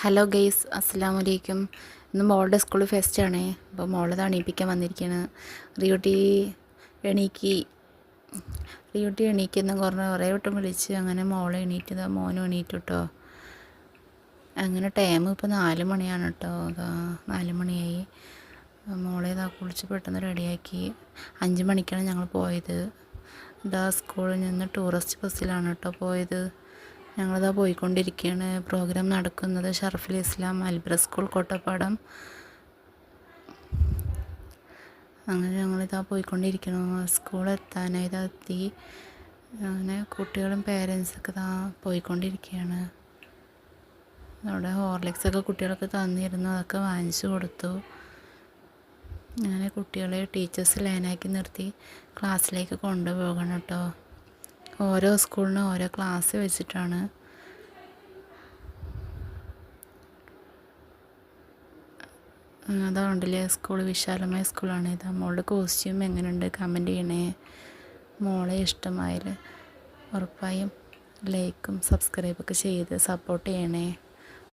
Hello guys, അസ്സലാമു അലൈക്കും. ഇന്ന് മോളുടെ സ്കൂളിൽ ഫെസ്റ്റ് ആണേ. അപ്പോൾ മോളത് എണീപ്പിക്കാൻ വന്നിരിക്കുകയാണ്. റിയൂട്ടി എണീക്കുന്ന കുറേ വട്ടം വിളിച്ച് അങ്ങനെ മോളെ എണീറ്റതാ. മോനും എണീറ്റു കേട്ടോ. അങ്ങനെ ടൈം ഇപ്പോൾ 4 മണിയാണ് കേട്ടോ. 4 മണിയായി. മോളെ ഇതാ കുളിച്ച് പെട്ടെന്ന് റെഡിയാക്കി. 5 മണിക്കാണ് ഞങ്ങൾ പോയത്. ഇതാ സ്കൂളിൽ നിന്ന് ടൂറിസ്റ്റ് ബസ്സിലാണ് കേട്ടോ പോയത്. ഞങ്ങളിതാ പോയിക്കൊണ്ടിരിക്കുകയാണ്. പ്രോഗ്രാം നടക്കുന്നത് ഷറഫുൽ ഇസ്ലാം അൽബ്ര സ്കൂൾ കോട്ടപ്പാടം. അങ്ങനെ ഞങ്ങളിതാ പോയിക്കൊണ്ടിരിക്കുന്നു. സ്കൂളെത്താനായി ഇതാ എത്തി. അങ്ങനെ കുട്ടികളും പേരൻസൊക്കെ ഇതാ പോയിക്കൊണ്ടിരിക്കുകയാണ്. അവിടെ ഹോർലിക്സൊക്കെ കുട്ടികളൊക്കെ തന്നിരുന്നു. അതൊക്കെ വാങ്ങിച്ചു കൊടുത്തു. അങ്ങനെ കുട്ടികളെ ടീച്ചേഴ്സ് ലൈനാക്കി നിർത്തി ക്ലാസ്സിലേക്ക് കൊണ്ടുപോകണം കേട്ടോ. ഓരോ സ്കൂളിനും ഓരോ ക്ലാസ് വെച്ചിട്ടാണ്. അതുകൊണ്ടില്ലേ സ്കൂൾ വിശാലമായ സ്കൂളാണ്. ഇതാ മോളുടെ കോസ്റ്റ്യൂം എങ്ങനെയുണ്ട് കമൻറ്റ് ചെയ്യണേ. മോളെ ഇഷ്ടമായാൽ ഉറപ്പായും ലൈക്കും സബ്സ്ക്രൈബൊക്കെ ചെയ്ത് സപ്പോർട്ട് ചെയ്യണേ.